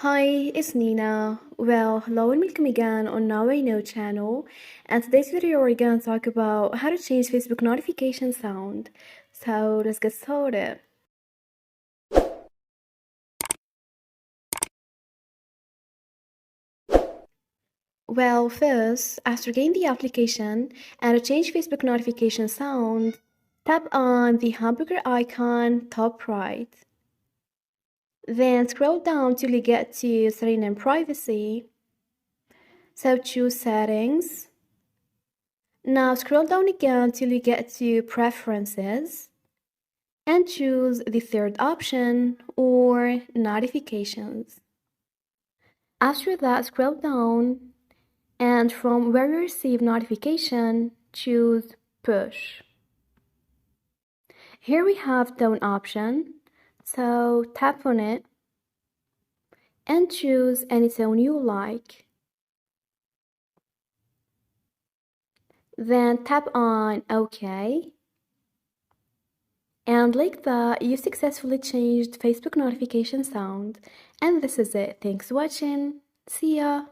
Hi, it's Nina. Well, hello and welcome again on Now I Know channel. And today's video we're gonna talk about how to change Facebook notification sound. So let's get started. Well, first, after getting the application and to change Facebook notification sound, tap on the hamburger icon top right. Then scroll down till you get to setting and privacy. So choose settings. Now scroll down again till you get to preferences and choose the third option or notifications. After that, scroll down and from where you receive notification, choose push. Here we have tone option, so tap on it and choose any tone you like. Then tap on OK. And like that, you successfully changed Facebook notification sound. And this is it. Thanks for watching. See ya!